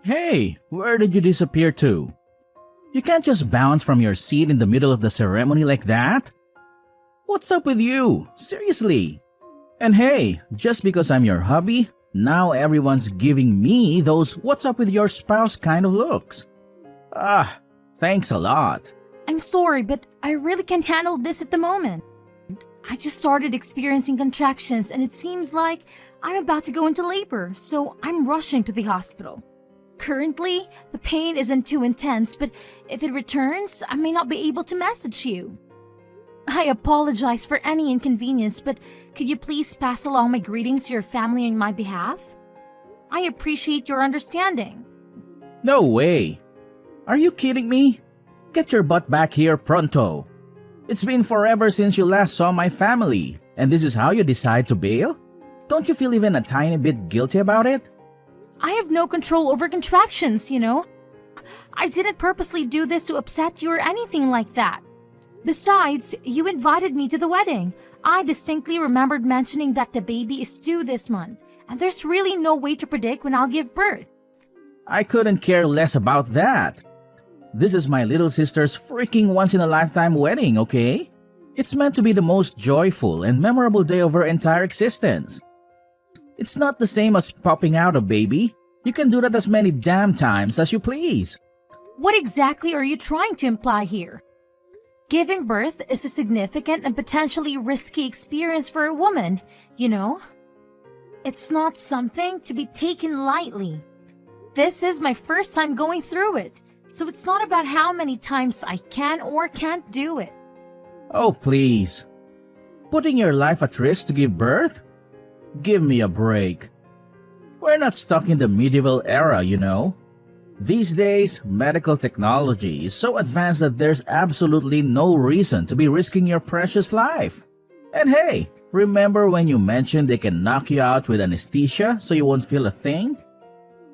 Hey, where did you disappear to? You can't just bounce from your seat in the middle of the ceremony like that. What's up with you? Seriously. And hey, just because I'm your hubby, now everyone's giving me those what's up with your spouse kind of looks. Ah, thanks a lot. I'm sorry, but I really can't handle this at the moment. I just started experiencing contractions and it seems like I'm about to go into labor, so I'm rushing to the hospital. Currently, the pain isn't too intense, but if it returns, I may not be able to message you. I apologize for any inconvenience, but could you please pass along my greetings to your family on my behalf? I appreciate your understanding. No way. Are you kidding me? Get your butt back here pronto. It's been forever since you last saw my family, and this is how you decide to bail? Don't you feel even a tiny bit guilty about it? I have no control over contractions, you know. I didn't purposely do this to upset you or anything like that. Besides, you invited me to the wedding. I distinctly remembered mentioning that the baby is due this month, and there's really no way to predict when I'll give birth. I couldn't care less about that. This is my little sister's freaking once-in-a-lifetime wedding, okay? It's meant to be the most joyful and memorable day of her entire existence. It's not the same as popping out a baby. You can do that as many damn times as you please. What exactly are you trying to imply here? Giving birth is a significant and potentially risky experience for a woman, you know? It's not something to be taken lightly. This is my first time going through it, so it's not about how many times I can or can't do it. Oh, please. Putting your life at risk to give birth? Give me a break. We're not stuck in the medieval era, you know. These days, medical technology is so advanced that there's absolutely no reason to be risking your precious life. And hey, remember when you mentioned they can knock you out with anesthesia so you won't feel a thing?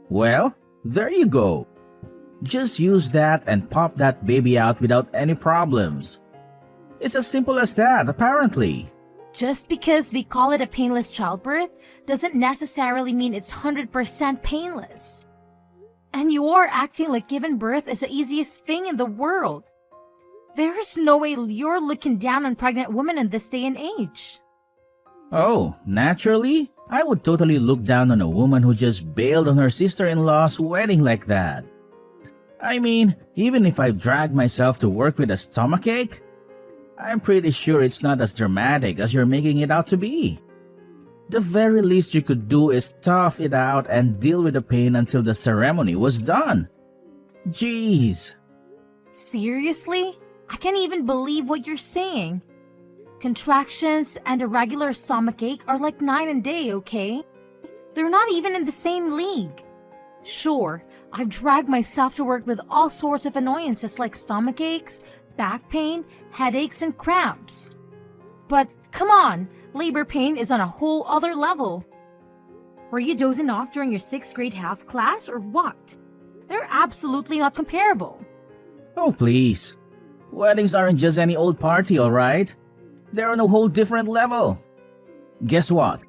Well, there you go. Just use that and pop that baby out without any problems. It's as simple as that, apparently. Just because we call it a painless childbirth doesn't necessarily mean it's 100% painless. And you are acting like giving birth is the easiest thing in the world. There is no way you're looking down on pregnant women in this day and age. Oh, naturally? I would totally look down on a woman who just bailed on her sister-in-law's wedding like that. I mean, even if I drag myself to work with a stomachache, I'm pretty sure it's not as dramatic as you're making it out to be. The very least you could do is tough it out and deal with the pain until the ceremony was done. Jeez. Seriously? I can't even believe what you're saying. Contractions and a regular stomachache are like night and day, okay? They're not even in the same league. Sure, I've dragged myself to work with all sorts of annoyances like stomachaches, back pain, headaches, and cramps. But come on, labor pain is on a whole other level. Were you dozing off during your 6th grade health class or what? They're absolutely not comparable. Oh, please. Weddings aren't just any old party, alright? They're on a whole different level. Guess what?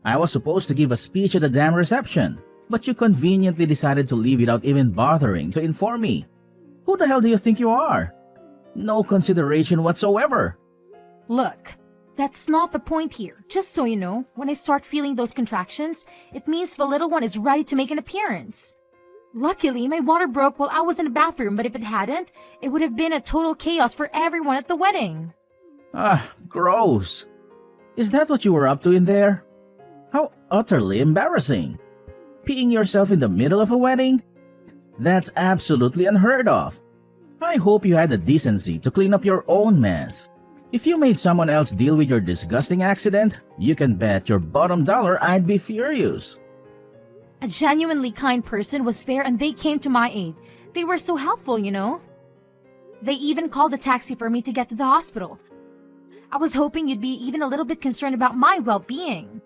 I was supposed to give a speech at the damn reception, but you conveniently decided to leave without even bothering to inform me. Who the hell do you think you are? No consideration whatsoever. Look, that's not the point here. Just so you know, when I start feeling those contractions, it means the little one is ready to make an appearance. Luckily, my water broke while I was in the bathroom, but if it hadn't, it would have been a total chaos for everyone at the wedding. Ah, gross. Is that what you were up to in there? How utterly embarrassing. Peeing yourself in the middle of a wedding? That's absolutely unheard of. I hope you had the decency to clean up your own mess. If you made someone else deal with your disgusting accident, you can bet your bottom dollar I'd be furious. A genuinely kind person was there and they came to my aid. They were so helpful, you know. They even called a taxi for me to get to the hospital. I was hoping you'd be even a little bit concerned about my well-being.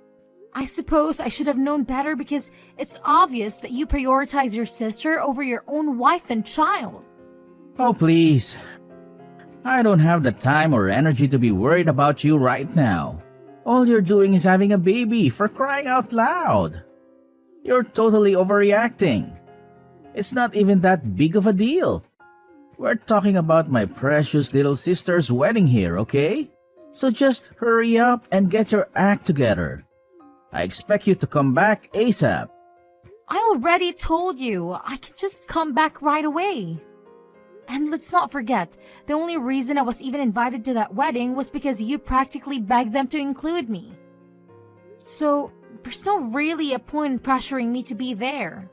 I suppose I should have known better because it's obvious that you prioritize your sister over your own wife and child. Oh, please. I don't have the time or energy to be worried about you right now. All you're doing is having a baby, for crying out loud. You're totally overreacting. It's not even that big of a deal. We're talking about my precious little sister's wedding here, okay? So just hurry up and get your act together. I expect you to come back ASAP. I already told you, I can just come back right away. And let's not forget, the only reason I was even invited to that wedding was because you practically begged them to include me. So, there's not really a point in pressuring me to be there.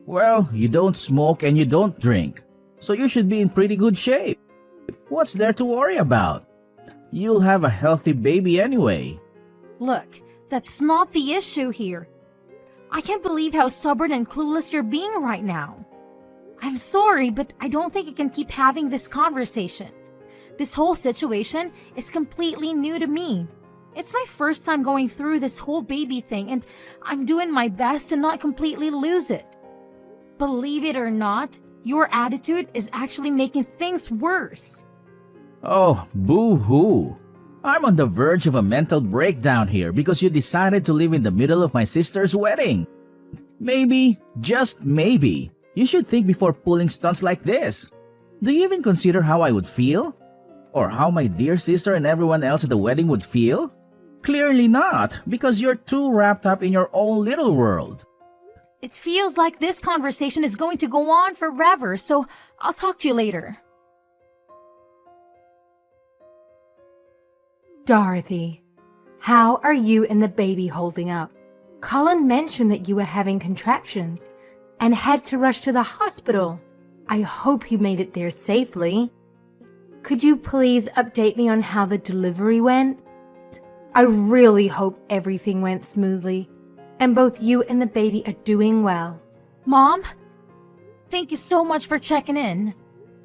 Well, you don't smoke and you don't drink, so you should be in pretty good shape. What's there to worry about? You'll have a healthy baby anyway. Look, that's not the issue here. I can't believe how stubborn and clueless you're being right now. I'm sorry, but I don't think I can keep having this conversation. This whole situation is completely new to me. It's my first time going through this whole baby thing, and I'm doing my best to not completely lose it. Believe it or not, your attitude is actually making things worse. Oh, boo-hoo. I'm on the verge of a mental breakdown here because you decided to live in the middle of my sister's wedding. Maybe, just maybe, you should think before pulling stunts like this. Do you even consider how I would feel? Or how my dear sister and everyone else at the wedding would feel? Clearly not, because you're too wrapped up in your own little world. It feels like this conversation is going to go on forever, so I'll talk to you later. Dorothy, how are you and the baby holding up? Colin mentioned that you were having contractions and had to rush to the hospital. I hope you made it there safely. Could you please update me on how the delivery went? I really hope everything went smoothly and both you and the baby are doing well. Mom, thank you so much for checking in.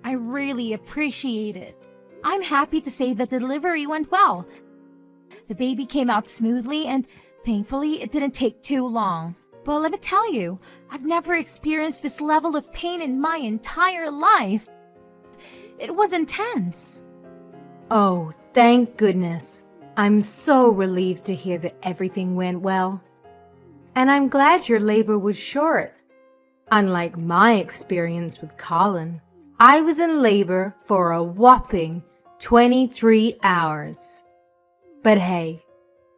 I really appreciate it. I'm happy to say the delivery went well. The baby came out smoothly and thankfully it didn't take too long. But let me tell you, I've never experienced this level of pain in my entire life. It was intense. Oh, thank goodness. I'm so relieved to hear that everything went well. And I'm glad your labor was short. Unlike my experience with Colin, I was in labor for a whopping 23 hours. But hey,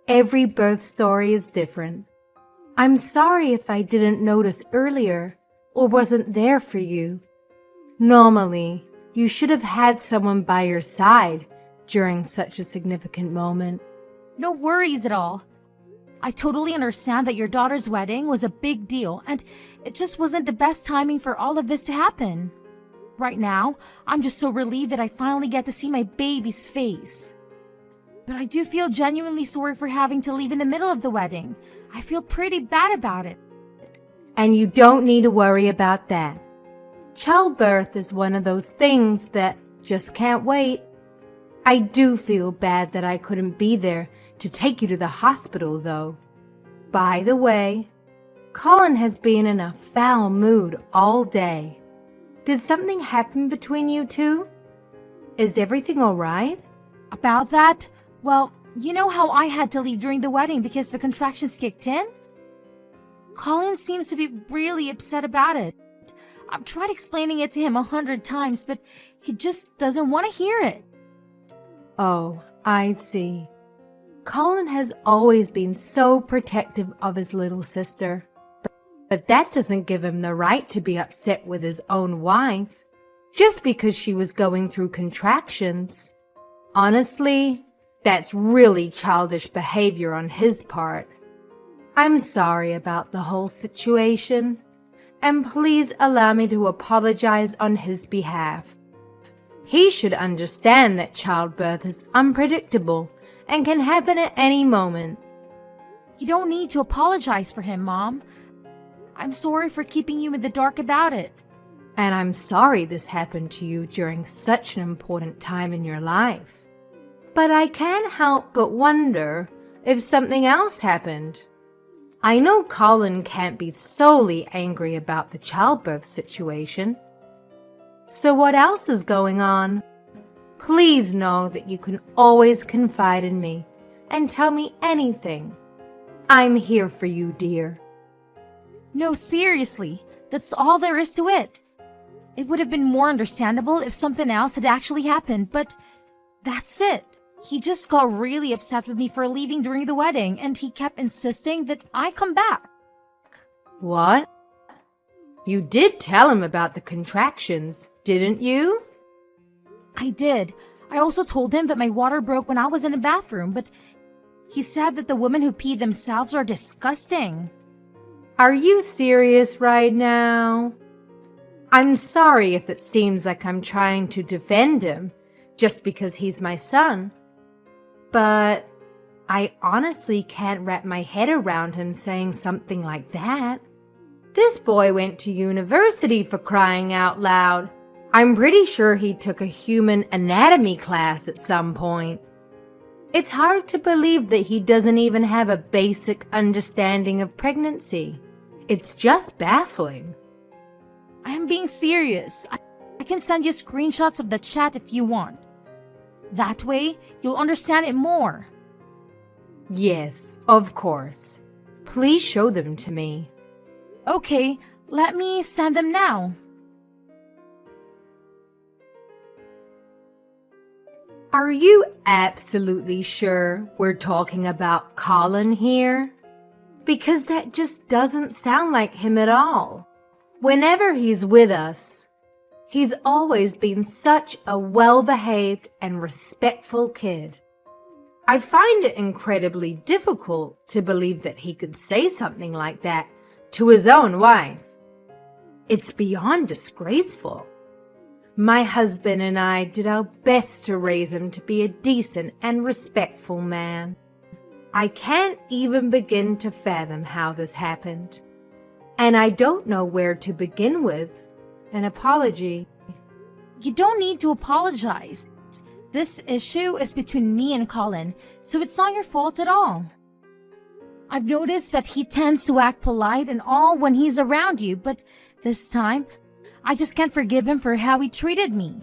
every birth story is different. I'm sorry if I didn't notice earlier or wasn't there for you. Normally, you should have had someone by your side during such a significant moment. No worries at all. I totally understand that your daughter's wedding was a big deal and it just wasn't the best timing for all of this to happen. Right now, I'm just so relieved that I finally get to see my baby's face. But I do feel genuinely sorry for having to leave in the middle of the wedding. I feel pretty bad about it. And you don't need to worry about that. Childbirth is one of those things that just can't wait. I do feel bad that I couldn't be there to take you to the hospital, though. By the way, Colin has been in a foul mood all day. Did something happen between you two? Is everything all right? About that, well, you know how I had to leave during the wedding because the contractions kicked in? Colin seems to be really upset about it. I've tried explaining it to him 100 times, but he just doesn't want to hear it. Oh, I see. Colin has always been so protective of his little sister. But that doesn't give him the right to be upset with his own wife just because she was going through contractions. Honestly, that's really childish behavior on his part. I'm sorry about the whole situation, and please allow me to apologize on his behalf. He should understand that childbirth is unpredictable and can happen at any moment. You don't need to apologize for him, Mom. I'm sorry for keeping you in the dark about it. And I'm sorry this happened to you during such an important time in your life. But I can't help but wonder if something else happened. I know Colin can't be solely angry about the childbirth situation. So what else is going on? Please know that you can always confide in me and tell me anything. I'm here for you, dear. No, seriously, That's all there is to it. It would have been more understandable if something else had actually happened, but that's it. He just got really upset with me for leaving during the wedding, and he kept insisting that I come back. What? You did tell him about the contractions, didn't you? I did. I also told him that my water broke when I was in the bathroom, but he said that the women who pee themselves are disgusting. Are you serious right now? I'm sorry if it seems like I'm trying to defend him just because he's my son. But I honestly can't wrap my head around him saying something like that. This boy went to university, for crying out loud. I'm pretty sure he took a human anatomy class at some point. It's hard to believe that he doesn't even have a basic understanding of pregnancy. It's just baffling. I am being serious. I can send you screenshots of the chat if you want. That way, you'll understand it more. Yes, of course. Please show them to me. Okay, let me send them now. Are you absolutely sure we're talking about Colin here? Because that just doesn't sound like him at all. Whenever he's with us, he's always been such a well-behaved and respectful kid. I find it incredibly difficult to believe that he could say something like that to his own wife. It's beyond disgraceful. My husband and I did our best to raise him to be a decent and respectful man. I can't even begin to fathom how this happened. And I don't know where to begin with an apology. You don't need to apologize. This issue is between me and Colin, so it's not your fault at all. I've noticed that he tends to act polite and all when he's around you, but this time, I just can't forgive him for how he treated me.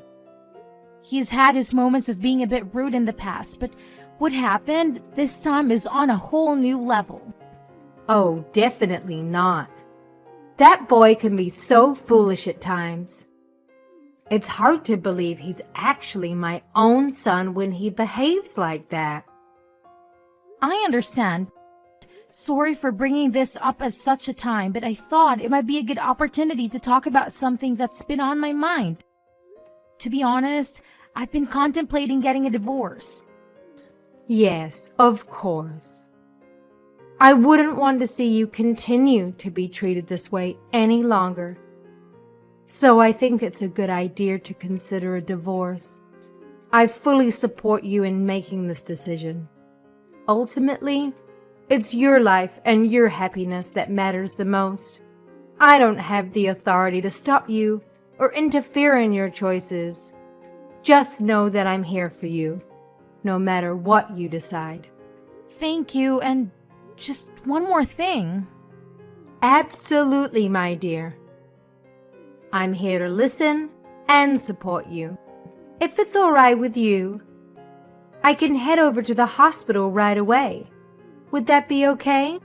He's had his moments of being a bit rude in the past, but what happened this time is on a whole new level. Oh, definitely not. That boy can be so foolish at times. It's hard to believe he's actually my own son when he behaves like that. I understand. Sorry for bringing this up at such a time, but I thought it might be a good opportunity to talk about something that's been on my mind. To be honest, I've been contemplating getting a divorce. Yes, of course. I wouldn't want to see you continue to be treated this way any longer. So I think it's a good idea to consider a divorce. I fully support you in making this decision. Ultimately, it's your life and your happiness that matters the most. I don't have the authority to stop you or interfere in your choices. Just know that I'm here for you, no matter what you decide. Thank you, and just one more thing. Absolutely, my dear. I'm here to listen and support you. If it's all right with you, I can head over to the hospital right away. Would that be okay?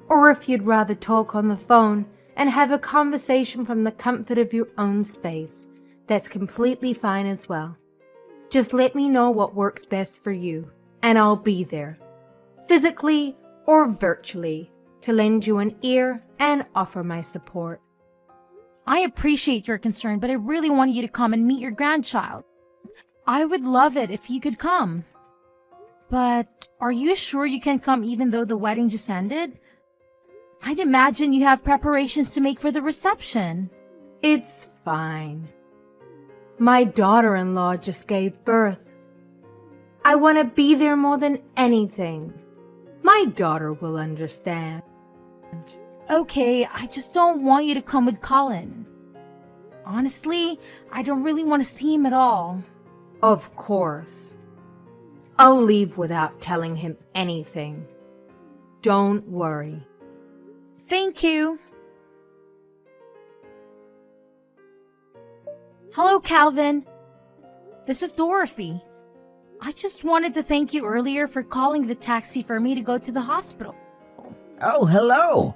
Or if you'd rather talk on the phone and have a conversation from the comfort of your own space, that's completely fine as well. Just let me know what works best for you, and I'll be there, physically or virtually, to lend you an ear and offer my support. I appreciate your concern, but I really want you to come and meet your grandchild. I would love it if you could come. But are you sure you can come even though the wedding just ended? I'd imagine you have preparations to make for the reception. It's fine. My daughter-in-law just gave birth. I want to be there more than anything. My daughter will understand. Okay, I just don't want you to come with Colin. Honestly, I don't really want to see him at all. Of course. I'll leave without telling him anything. Don't worry. Thank you. Hello, Calvin. This is Dorothy. I just wanted to thank you earlier for calling the taxi for me to go to the hospital. Oh, hello.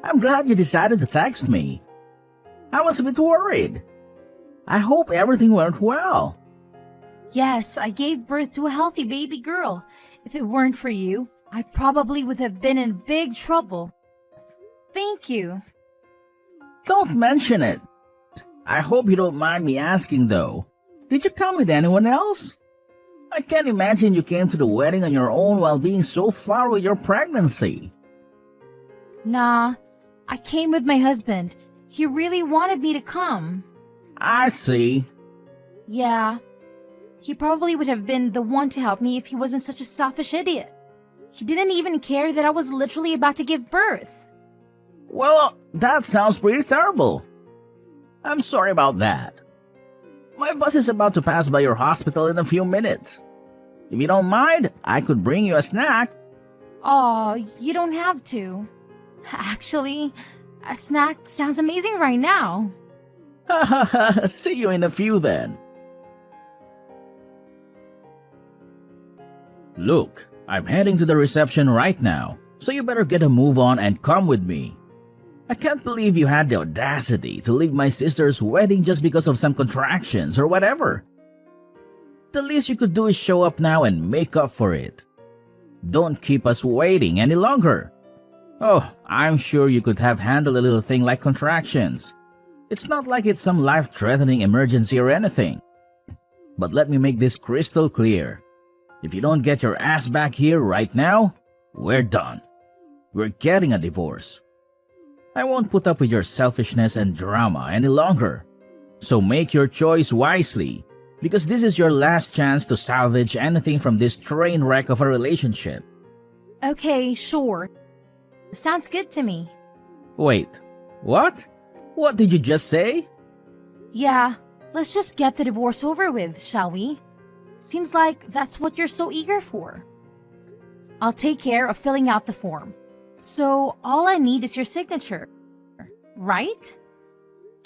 I'm glad you decided to text me. I was a bit worried. I hope everything went well. Yes, I gave birth to a healthy baby girl. If it weren't for you, I probably would have been in big trouble. Thank you. Don't mention it. I hope you don't mind me asking though. Did you come with anyone else? I can't imagine you came to the wedding on your own while being so far with your pregnancy. Nah, I came with my husband. He really wanted me to come. I see. Yeah, he probably would have been the one to help me if he wasn't such a selfish idiot. He didn't even care that I was literally about to give birth. Well, that sounds pretty terrible. I'm sorry about that. My bus is about to pass by your hospital in a few minutes. If you don't mind, I could bring you a snack. Oh, you don't have to. Actually, a snack sounds amazing right now. Ha ha ha, see you in a few then. Look, I'm heading to the reception right now, so you better get a move on and come with me. I can't believe you had the audacity to leave my sister's wedding just because of some contractions or whatever. The least you could do is show up now and make up for it. Don't keep us waiting any longer. Oh, I'm sure you could have handled a little thing like contractions. It's not like it's some life-threatening emergency or anything. But let me make this crystal clear. If you don't get your ass back here right now, we're done. We're getting a divorce. I won't put up with your selfishness and drama any longer. So make your choice wisely, because this is your last chance to salvage anything from this train wreck of a relationship. Okay, sure. Sounds good to me. Wait, what? What did you just say? Yeah, let's just get the divorce over with, shall we? Seems like that's what you're so eager for. I'll take care of filling out the form. So all I need is your signature, right?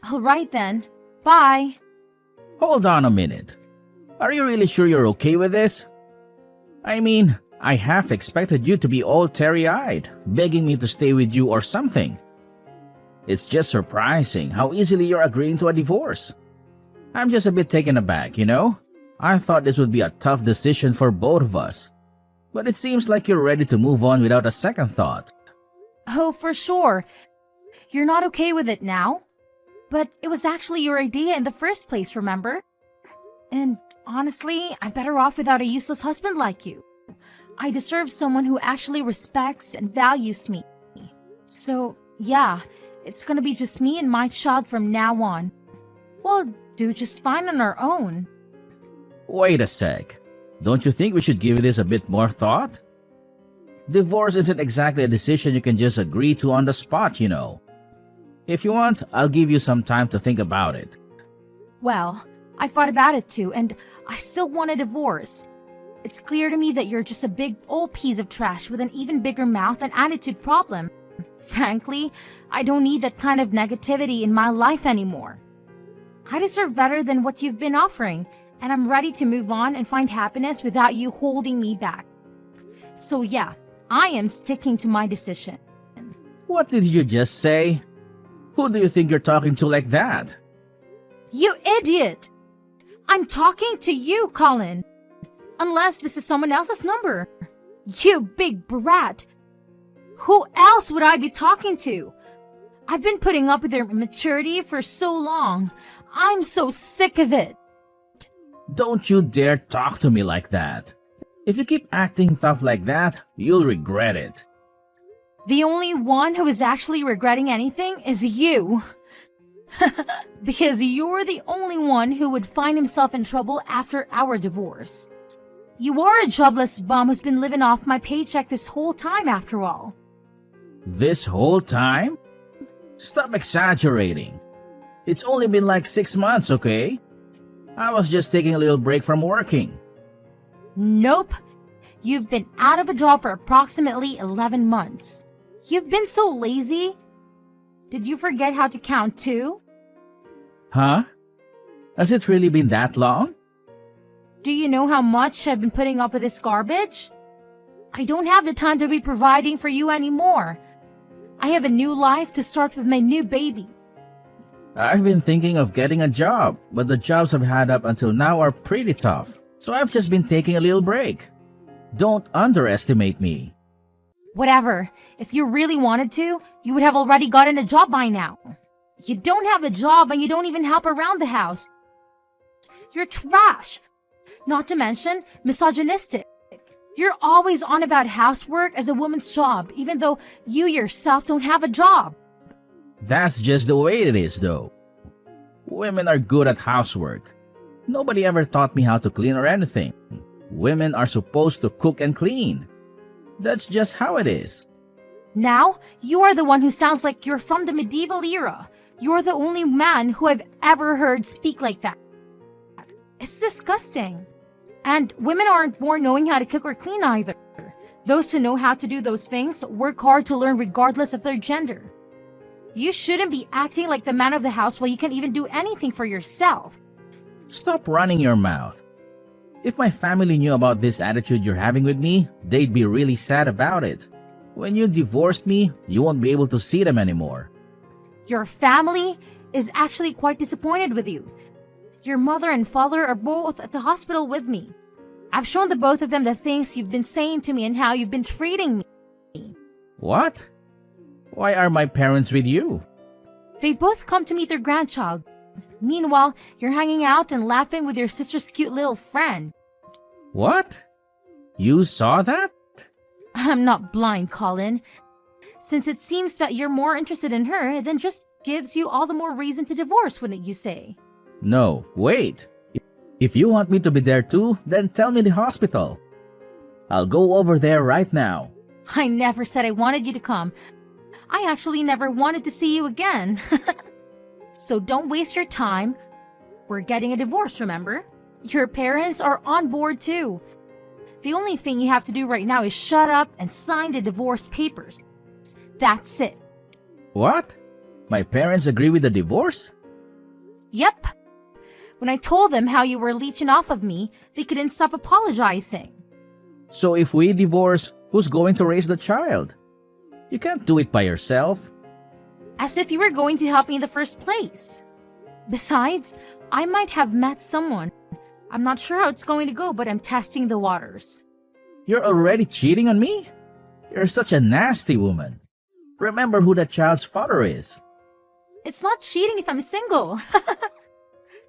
All right then. Bye. Hold on a minute. Are you really sure you're okay with this? I mean, I half expected you to be all teary-eyed, begging me to stay with you or something. It's just surprising how easily you're agreeing to a divorce. I'm just a bit taken aback, you know? I thought this would be a tough decision for both of us. But it seems like you're ready to move on without a second thought. Oh, for sure. You're not okay with it now? But it was actually your idea in the first place, remember? And honestly, I'm better off without a useless husband like you. I deserve someone who actually respects and values me. So, yeah, it's gonna be just me and my child from now on. We'll do just fine on our own. Wait a sec. Don't you think we should give this a bit more thought? Divorce isn't exactly a decision you can just agree to on the spot, you know. If you want, I'll give you some time to think about it. Well, I thought about it too, and I still want a divorce. It's clear to me that you're just a big old piece of trash with an even bigger mouth and attitude problem. Frankly, I don't need that kind of negativity in my life anymore. I deserve better than what you've been offering, and I'm ready to move on and find happiness without you holding me back. So yeah, I am sticking to my decision. What did you just say? Who do you think you're talking to like that? You idiot! I'm talking to you, Colin. Unless this is someone else's number. You big brat. Who else would I be talking to? I've been putting up with your immaturity for so long. I'm so sick of it. Don't you dare talk to me like that. If you keep acting tough like that, you'll regret it. The only one who is actually regretting anything is you. Because you're the only one who would find himself in trouble after our divorce. You are a jobless bum who's been living off my paycheck this whole time after all. This whole time? Stop exaggerating. It's only been like 6 months, okay? I was just taking a little break from working. Nope. You've been out of a job for approximately 11 months. You've been so lazy. Did you forget how to count too? Huh? Has it really been that long? Do you know how much I've been putting up with this garbage? I don't have the time to be providing for you anymore. I have a new life to start with my new baby. I've been thinking of getting a job, but the jobs I've had up until now are pretty tough. So I've just been taking a little break. Don't underestimate me. Whatever. If you really wanted to, you would have already gotten a job by now. You don't have a job and you don't even help around the house. You're trash. Not to mention misogynistic. You're always on about housework as a woman's job, even though you yourself don't have a job. That's just the way it is, though. Women are good at housework. Nobody ever taught me how to clean or anything. Women are supposed to cook and clean. That's just how it is. Now, you are the one who sounds like you're from the medieval era. You're the only man who I've ever heard speak like that. It's disgusting. And women aren't born knowing how to cook or clean either. Those who know how to do those things work hard to learn regardless of their gender. You shouldn't be acting like the man of the house while you can't even do anything for yourself. Stop running your mouth. If my family knew about this attitude you're having with me, they'd be really sad about it. When you divorced me, you won't be able to see them anymore. Your family is actually quite disappointed with you. Your mother and father are both at the hospital with me. I've shown the both of them the things you've been saying to me and how you've been treating me. What? Why are my parents with you? They both come to meet their grandchild. Meanwhile, you're hanging out and laughing with your sister's cute little friend. What? You saw that? I'm not blind, Colin. Since it seems that you're more interested in her, then just gives you all the more reason to divorce, wouldn't you say? No, wait. If you want me to be there too, then tell me the hospital. I'll go over there right now. I never said I wanted you to come. I actually never wanted to see you again. So don't waste your time. We're getting a divorce, remember? Your parents are on board too. The only thing you have to do right now is shut up and sign the divorce papers. That's it. What? My parents agree with the divorce? Yep. When I told them how you were leeching off of me, they couldn't stop apologizing. So if we divorce, who's going to raise the child? You can't do it by yourself. As if you were going to help me in the first place. Besides, I might have met someone. I'm not sure how it's going to go, but I'm testing the waters. You're already cheating on me? You're such a nasty woman. Remember who that child's father is. It's not cheating if I'm single.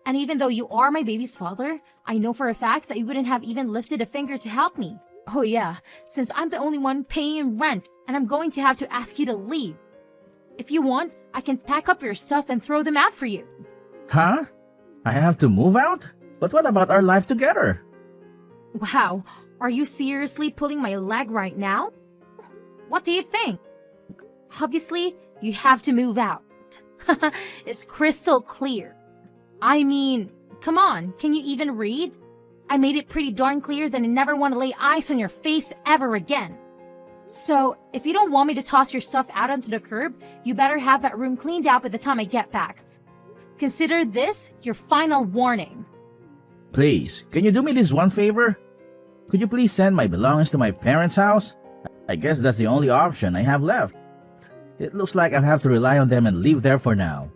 And even though you are my baby's father, I know for a fact that you wouldn't have even lifted a finger to help me. Oh yeah, since I'm the only one paying rent and I'm going to have to ask you to leave. If you want, I can pack up your stuff and throw them out for you. Huh? I have to move out? But what about our life together? Wow, are you seriously pulling my leg right now? What do you think? Obviously, you have to move out. It's crystal clear. I mean, come on, can you even read? I made it pretty darn clear that I never want to lay eyes on your face ever again. So, if you don't want me to toss your stuff out onto the curb, you better have that room cleaned out by the time I get back. Consider this your final warning. Please, can you do me this one favor? Could you please send my belongings to my parents' house? I guess that's the only option I have left. It looks like I'll have to rely on them and live there for now.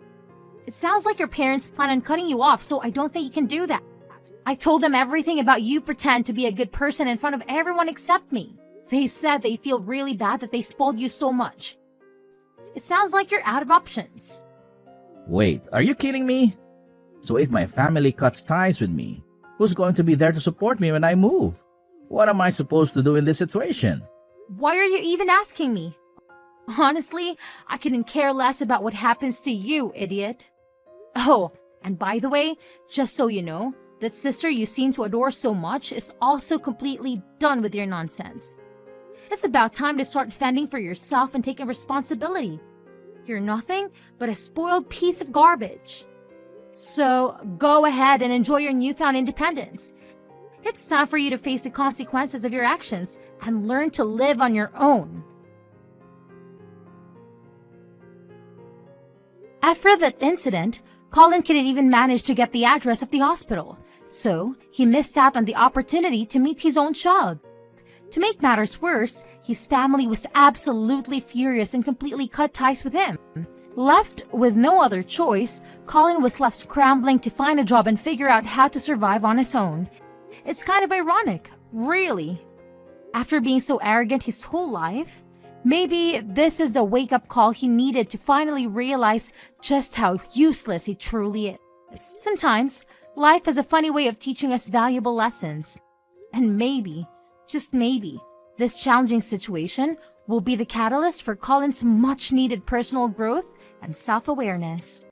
It sounds like your parents plan on cutting you off, so I don't think you can do that. I told them everything about you pretend to be a good person in front of everyone except me. They said they feel really bad that they spoiled you so much. It sounds like you're out of options. Wait, are you kidding me? So if my family cuts ties with me, who's going to be there to support me when I move? What am I supposed to do in this situation? Why are you even asking me? Honestly, I couldn't care less about what happens to you, idiot. Oh, and by the way, just so you know, that sister you seem to adore so much is also completely done with your nonsense. It's about time to start fending for yourself and taking responsibility. You're nothing but a spoiled piece of garbage. So go ahead and enjoy your newfound independence. It's time for you to face the consequences of your actions and learn to live on your own. After that incident, Colin couldn't even manage to get the address of the hospital, so he missed out on the opportunity to meet his own child. To make matters worse, his family was absolutely furious and completely cut ties with him. Left with no other choice, Colin was left scrambling to find a job and figure out how to survive on his own. It's kind of ironic, really. After being so arrogant his whole life, maybe this is the wake-up call he needed to finally realize just how useless he truly is. Sometimes, life has a funny way of teaching us valuable lessons. And maybe, just maybe, this challenging situation will be the catalyst for Colin's much-needed personal growth and self-awareness.